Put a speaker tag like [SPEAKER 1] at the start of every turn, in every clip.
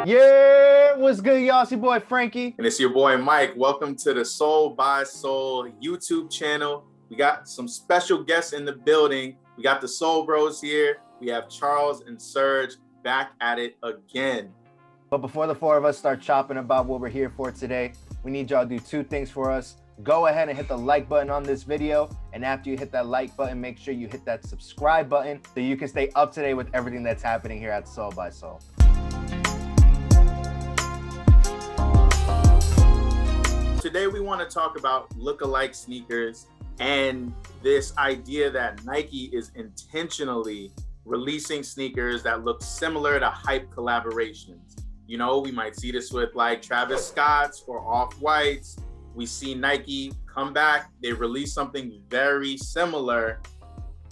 [SPEAKER 1] Yeah, what's good, y'all? It's your boy Frankie.
[SPEAKER 2] And it's your boy Mike. Welcome to the Soul by Soul YouTube channel. We got some special guests in the building. We got the Soul Bros here. We have Charles and Serge back at it again.
[SPEAKER 1] But before the four of us start chopping about what we're here for today, we need y'all to do two things for us. Go ahead and hit the like button on this video. And after you hit that like button, make sure you hit that subscribe button so you can stay up to date with everything that's happening here at Soul by Soul.
[SPEAKER 2] Today we want to talk about lookalike sneakers and this idea that Nike is intentionally releasing sneakers that look similar to hype collaborations. You know, we might see this with like Travis Scott's or Off-Whites. We see Nike come back, they release something very similar,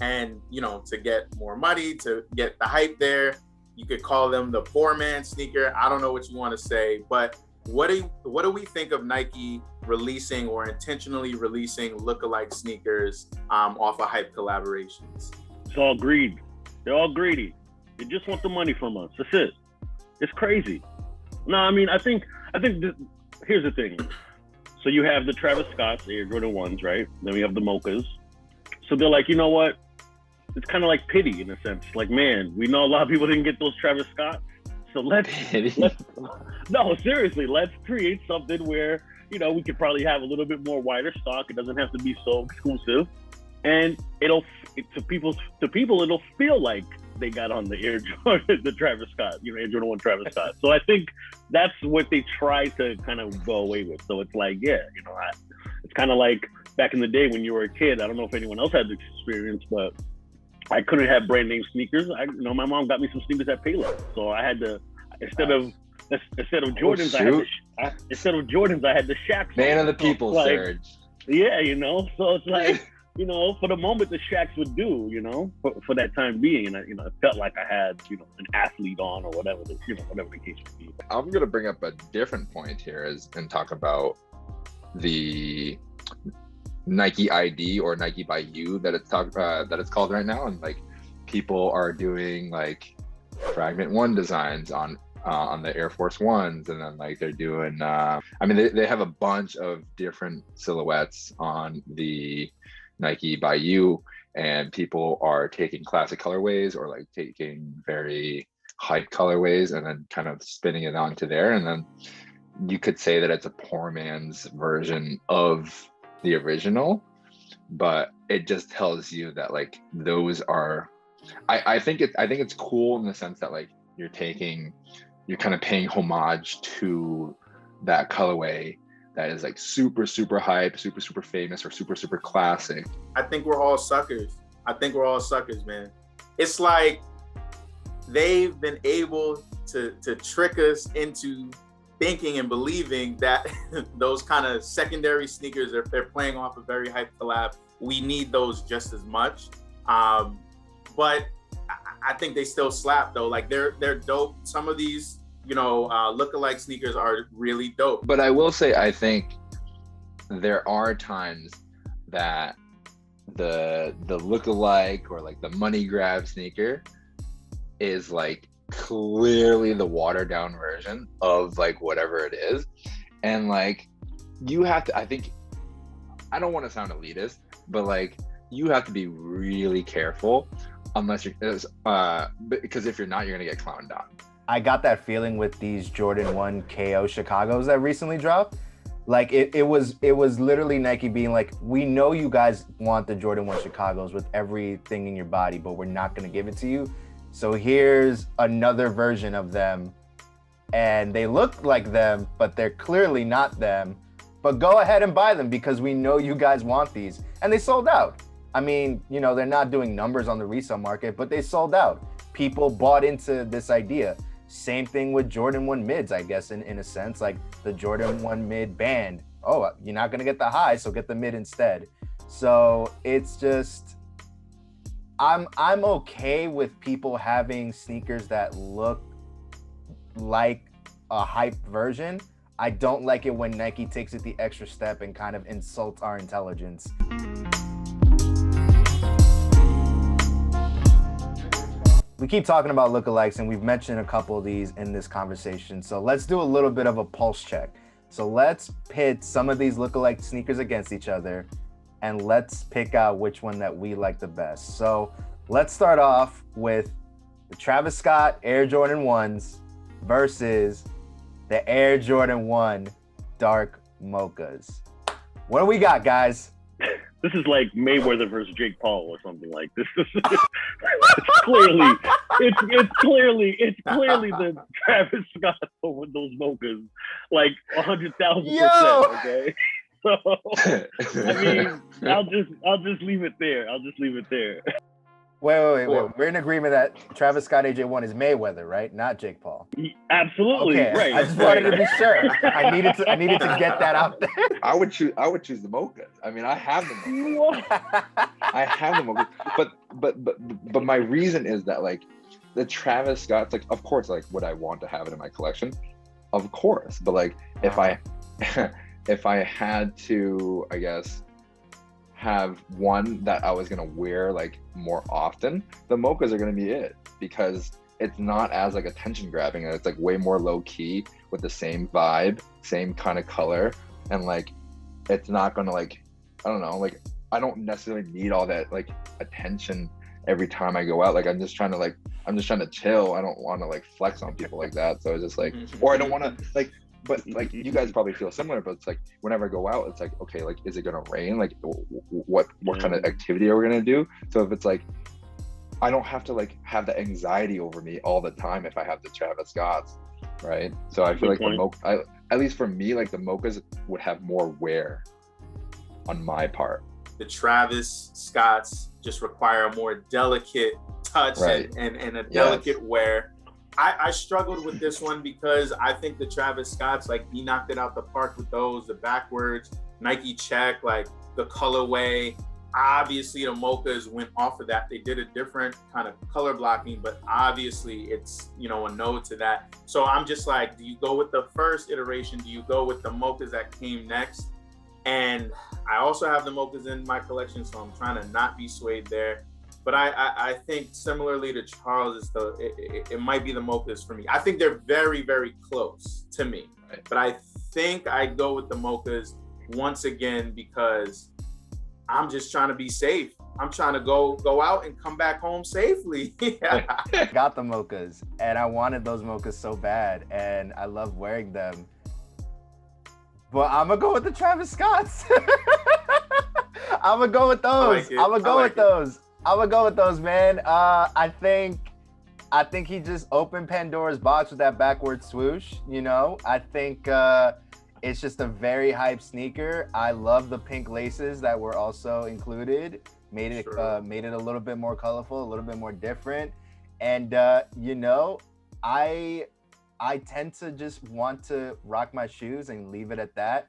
[SPEAKER 2] and you know, to get more money, to get the hype there, you could call them the poor man sneaker. I don't know what you want to say, but what do we think of Nike releasing or intentionally releasing lookalike sneakers off of hype collaborations?
[SPEAKER 3] It's all greed. They're all greedy. They just want the money from us. That's it. It's crazy. No, I mean, I think here's the thing. So you have the Travis Scott's, the Air Jordan 1s, right? Then we have the Mochas. So they're like, you know what? It's kind of like pity in a sense. Like, man, we know a lot of people didn't get those Travis Scott's. So let's no, seriously, let's create something where, you know, we could probably have a little bit more wider stock. It doesn't have to be so exclusive. And to people, it'll feel like they got on the Air Jordan, the Travis Scott, you know, Air Jordan 1 Travis Scott. So I think that's what they try to kind of go away with. So it's like, yeah, you know, it's kind of like back in the day when you were a kid. I don't know if anyone else had this experience, but I couldn't have brand name sneakers. My mom got me some sneakers at Payless, so I had to instead of Jordans, I had the Shaqs.
[SPEAKER 4] Man of the people,
[SPEAKER 3] like,
[SPEAKER 4] Serge.
[SPEAKER 3] Yeah, you know. So it's like, you know, for the moment, the Shaqs would do, you know, for that time being, and it felt like I had, you know, an athlete on or whatever the case would be.
[SPEAKER 4] I'm gonna bring up a different point here and talk about the Nike ID or Nike by You that it's called right now, and like people are doing like Fragment 1 designs on the Air Force Ones, and then like they're doing I mean they have a bunch of different silhouettes on the Nike by You, and people are taking classic colorways or like taking very hype colorways and then kind of spinning it onto there, and then you could say that it's a poor man's version of the original, but it just tells you that like those are I think it's cool in the sense that like you're kind of paying homage to that colorway that is like super hype, super famous, or super classic.
[SPEAKER 2] I think we're all suckers, man. It's like they've been able to trick us into thinking and believing that those kind of secondary sneakers, if they're playing off a very hype collab, we need those just as much. But I think they still slap though. Like they're dope. Some of these, you know, lookalike sneakers are really dope.
[SPEAKER 4] But I will say, I think there are times that the lookalike or like the money grab sneaker is like clearly the watered down version of like whatever it is, and like you have to, I think, I don't want to sound elitist, but like you have to be really careful unless you're because if you're not, you're gonna get clowned on.
[SPEAKER 1] I got that feeling with these Jordan 1 KO Chicagos that recently dropped. Like it was literally Nike being like, we know you guys want the Jordan 1 Chicagos with everything in your body, but we're not gonna give it to you. So here's another version of them, and they look like them, but they're clearly not them. But go ahead and buy them because we know you guys want these. And they sold out. I mean, you know, they're not doing numbers on the resale market, but they sold out. People bought into this idea. Same thing with Jordan 1 mids, I guess, in a sense, like the Jordan 1 mid band. Oh, you're not gonna get the high, so get the mid instead. So it's just, I'm okay with people having sneakers that look like a hype version. I don't like it when Nike takes it the extra step and kind of insults our intelligence. we keep talking about lookalikes, and we've mentioned a couple of these in this conversation. So let's do a little bit of a pulse check. So let's pit some of these lookalike sneakers against each other, and let's pick out which one that we like the best. So let's start off with the Travis Scott Air Jordan 1s versus the Air Jordan 1 Dark Mochas. What do we got, guys?
[SPEAKER 3] This is like Mayweather versus Jake Paul or something like this. It's clearly the Travis Scott over those Mochas, like 100,000%. Okay, so I mean, I'll just leave it there.
[SPEAKER 1] Wait. We're in agreement that Travis Scott AJ1 is Mayweather, right? Not Jake Paul.
[SPEAKER 3] Absolutely,
[SPEAKER 1] okay.
[SPEAKER 3] right.
[SPEAKER 1] I just wanted to be sure. I needed to get that out there.
[SPEAKER 4] I would choose the Mochas. I mean, I have the Mochas. I have the Mochas. But my reason is that, like, the Travis Scott's, like, of course, like, would I want to have it in my collection? Of course. But, like, if I had to, I guess, have one that I was gonna wear like more often, the Mochas are gonna be it, because it's not as like attention grabbing, and it's like way more low key with the same vibe, same kind of color, and like it's not gonna, like, I don't know, like I don't necessarily need all that like attention every time I go out. Like I'm just trying to chill. I don't want to like flex on people like that. So it's just like, or I don't want to like. But like you guys probably feel similar, but it's like whenever I go out, it's like, okay, like is it gonna rain? Like what kind of activity are we gonna do? So if it's like, I don't have to like have the anxiety over me all the time if I have the Travis Scotts, right? So I feel like at least for me, like the Mochas would have more wear on my part.
[SPEAKER 2] The Travis Scotts just require a more delicate touch,
[SPEAKER 4] right,
[SPEAKER 2] and a delicate wear. I struggled with this one because I think the Travis Scotts, like, he knocked it out the park with those, the backwards Nike check, like the colorway. Obviously the Mochas went off of that. They did a different kind of color blocking, but obviously it's, you know, a no to that. So I'm just like, do you go with the first iteration? Do you go with the Mochas that came next? And I also have the Mochas in my collection, so I'm trying to not be swayed there. But I think similarly to Charles, it might be the Mochas for me. I think they're very, very close to me. Right. But I think I'd go with the Mochas once again because I'm just trying to be safe. I'm trying to go out and come back home safely.
[SPEAKER 1] Got the Mochas, and I wanted those Mochas so bad, and I love wearing them. But I'm gonna go with the Travis Scotts. I'm gonna go with those. I'm gonna go with those, man. I think he just opened Pandora's box with that backward swoosh. You know, I think it's just a very hype sneaker. I love the pink laces that were also included. Made it a little bit more colorful, a little bit more different. And you know, I tend to just want to rock my shoes and leave it at that.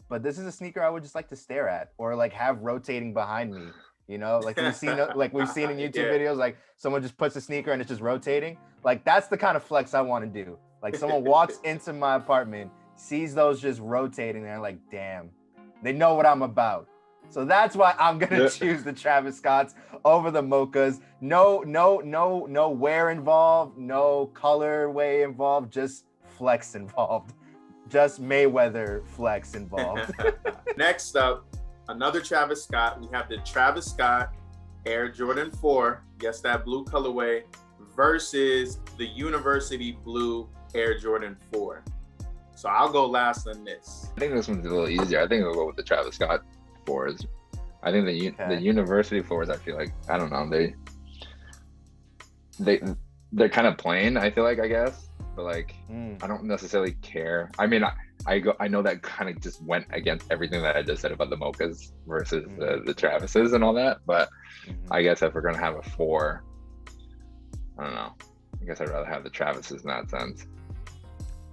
[SPEAKER 1] But this is a sneaker I would just like to stare at or like have rotating behind me. You know, like we've seen in YouTube videos, like someone just puts a sneaker and it's just rotating. Like that's the kind of flex I want to do. Like someone walks into my apartment, sees those just rotating there, like, damn, they know what I'm about. So that's why I'm gonna choose the Travis Scotts over the Mochas. No wear involved, no colorway involved, just flex involved. Just Mayweather flex involved.
[SPEAKER 2] Next up, another Travis Scott. We have the Travis Scott Air Jordan 4, yes, that blue colorway, versus the University Blue Air Jordan 4. So I'll go last on this.
[SPEAKER 4] I think this one's a little easier. I think I'll go with the Travis Scott 4s. I think the University 4s, I feel like, I don't know, they're kind of plain, I feel like, I guess. But like, I don't necessarily care. I mean, I know that kind of just went against everything that I just said about the Mochas versus the Travises and all that. But I guess if we're gonna have a 4, I don't know. I guess I'd rather have the Travises in that sense.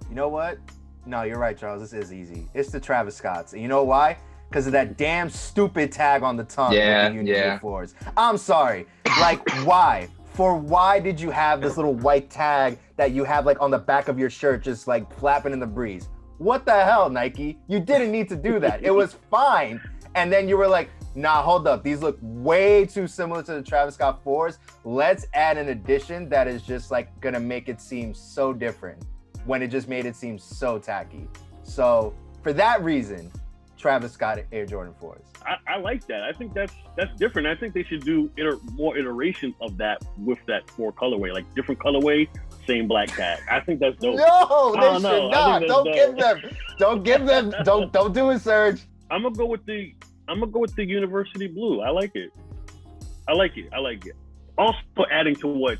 [SPEAKER 1] You know what? No, you're right, Charles. This is easy. It's the Travis Scotts. And you know why? Because of that damn stupid tag on the tongue with the Union 4s. I'm sorry. Like, why? Why did you have this little white tag that you have like on the back of your shirt just like flapping in the breeze? What the hell, Nike? You didn't need to do that. It was fine. And then you were like, nah, hold up. These look way too similar to the Travis Scott 4s. Let's add an addition that is just like gonna make it seem so different when it just made it seem so tacky. So for that reason, Travis Scott Air Jordan 4s.
[SPEAKER 3] I like that. I think that's different. I think they should do more iterations of that with that 4 colorway, like different colorway, same black tag. I think that's dope.
[SPEAKER 1] No, they should not. Don't give them. Don't do it, Serge.
[SPEAKER 3] I'm gonna go with the University Blue. I like it. Also adding to what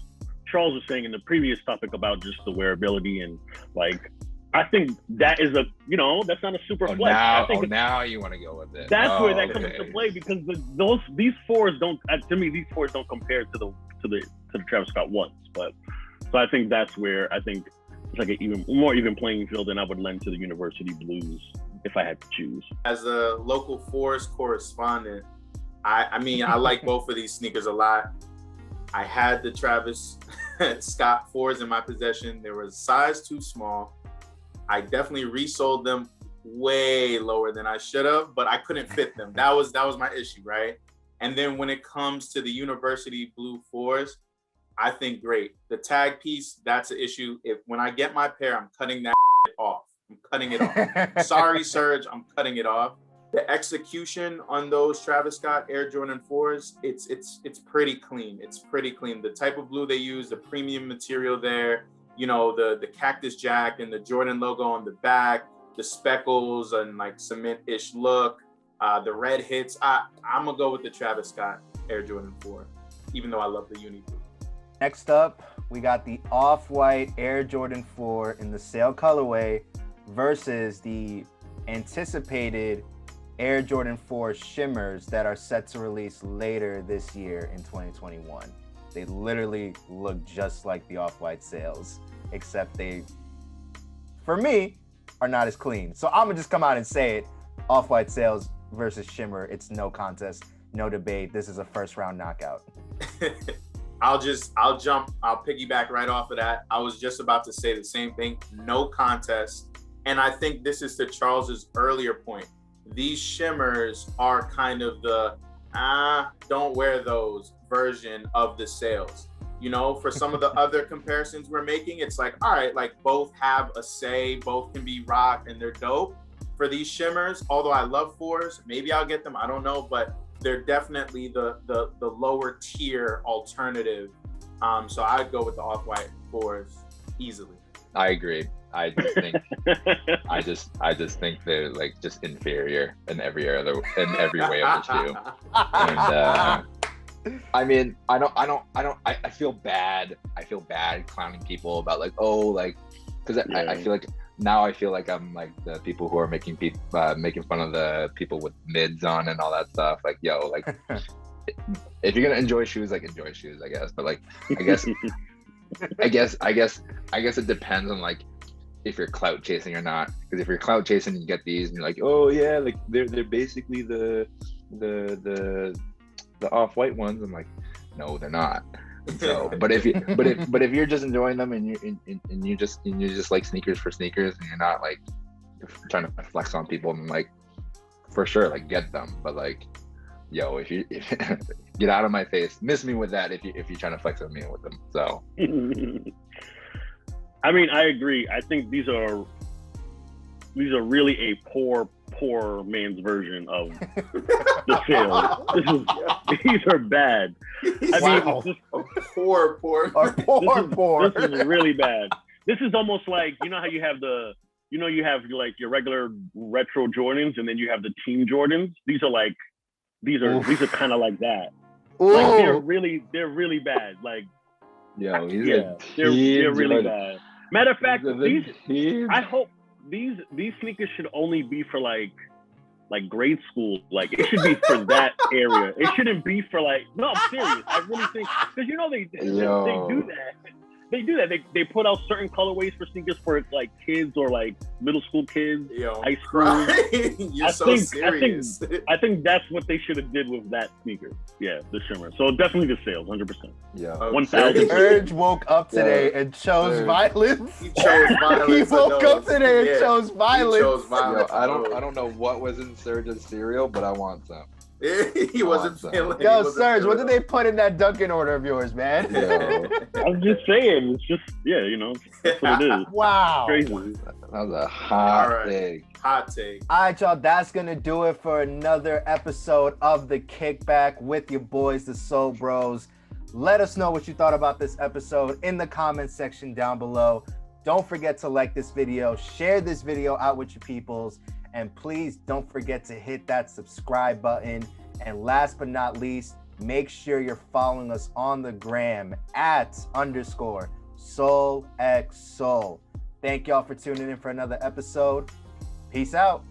[SPEAKER 3] Charles was saying in the previous topic about just the wearability and like, I think that is that's not a super flex.
[SPEAKER 4] Now you want to go with it.
[SPEAKER 3] That's where that comes into play because these 4s don't, to me, these 4s don't compare to the Travis Scott ones. But so I think that's where I think it's like an even more even playing field, and I would lend to the University Blues if I had to choose.
[SPEAKER 2] As a local 4s correspondent, I mean, I like both of these sneakers a lot. I had the Travis Scott 4s in my possession. They were size too small. I definitely resold them way lower than I should have, but I couldn't fit them. That was my issue, right? And then when it comes to the University Blue 4s, I think great. The tag piece, that's an issue. When I get my pair, I'm cutting that off. I'm cutting it off. Sorry, Serge, I'm cutting it off. The execution on those Travis Scott Air Jordan 4s, it's pretty clean. It's pretty clean. The type of blue they use, the premium material there, the cactus jack and the Jordan logo on the back, the speckles and like cement-ish look, the red hits. I'm gonna go with the Travis Scott Air Jordan 4, even though I love the uni blue.
[SPEAKER 1] Next up, we got the off-white Air Jordan 4 in the sail colorway versus the anticipated Air Jordan 4 Shimmers that are set to release later this year in 2021. They literally look just like the off-white sails, except they, for me, are not as clean. So I'm gonna just come out and say it. Off-white sails versus Shimmer. It's no contest, no debate. This is a first round knockout.
[SPEAKER 2] I'll piggyback right off of that. I was just about to say the same thing. No contest. And I think this is to Charles's earlier point. These Shimmers are kind of the don't wear those version of the sails. For some of the other comparisons we're making, it's like, all right, like both have a say, both can be rocked and they're dope. For these Shimmers, although I love 4s, maybe I'll get them, I don't know, but they're definitely the lower tier alternative. So I'd go with the off-white 4s easily.
[SPEAKER 4] I agree. I just think they're like just inferior in every way of the shoe. And I mean, I feel bad. I feel bad clowning people about like, because I feel like now I feel like I'm like the people who are making fun of the people with mids on and all that stuff. Like, like if you're gonna enjoy shoes, like enjoy shoes, I guess. But like, I guess it depends on like if you're clout chasing or not. Because if you're clout chasing, you get these and you're like, oh yeah, like they're basically the off-white ones. I'm like, no, they're not. And so, but if you're just enjoying them and you just like sneakers for sneakers and you're not like trying to flex on people, and like for sure, like get them. But like, if you get out of my face, miss me with that if you're trying to flex on me with them. So.
[SPEAKER 3] I mean, I agree. I think these are really a poor man's version of the sales. These are bad. I mean, this is really bad. This is almost like, how you have like your regular retro Jordans and then you have the team Jordans. These are kind of like that.
[SPEAKER 1] Ooh.
[SPEAKER 3] Like they're really bad. Like,
[SPEAKER 4] they're
[SPEAKER 3] really bad. Matter of fact, I hope these sneakers should only be for like grade school. Like it should be for that area. It shouldn't be for like, no, I'm serious. I really think, because they do that. They do that. They put out certain colorways for sneakers for like kids or like middle school kids, high school.
[SPEAKER 2] You're so serious.
[SPEAKER 3] I think that's what they should have did with that sneaker. Yeah, the Shimmer. So definitely the sales, 100%.
[SPEAKER 4] Yeah.
[SPEAKER 3] 1,000.
[SPEAKER 1] Serge woke up today and chose violence.
[SPEAKER 2] He chose violence.
[SPEAKER 1] He woke up today and chose violence.
[SPEAKER 4] I don't know what was in Serge's cereal, but I want some.
[SPEAKER 2] He wasn't feeling.
[SPEAKER 1] Yo, Serge, what did they put in that Dunkin' order of yours, man?
[SPEAKER 4] Yo.
[SPEAKER 3] I'm just saying, it's just that's what it is.
[SPEAKER 1] Wow.
[SPEAKER 3] Crazy.
[SPEAKER 4] That was a hot
[SPEAKER 2] All right.
[SPEAKER 4] take.
[SPEAKER 2] Hot take.
[SPEAKER 1] All right, y'all, that's going to do it for another episode of The Kickback with your boys, the Soul Bros. Let us know what you thought about this episode in the comment section down below. Don't forget to like this video, share this video out with your peoples, and please don't forget to hit that subscribe button. And last but not least, make sure you're following us on the gram @_SoulXSoul. Thank y'all for tuning in for another episode. Peace out.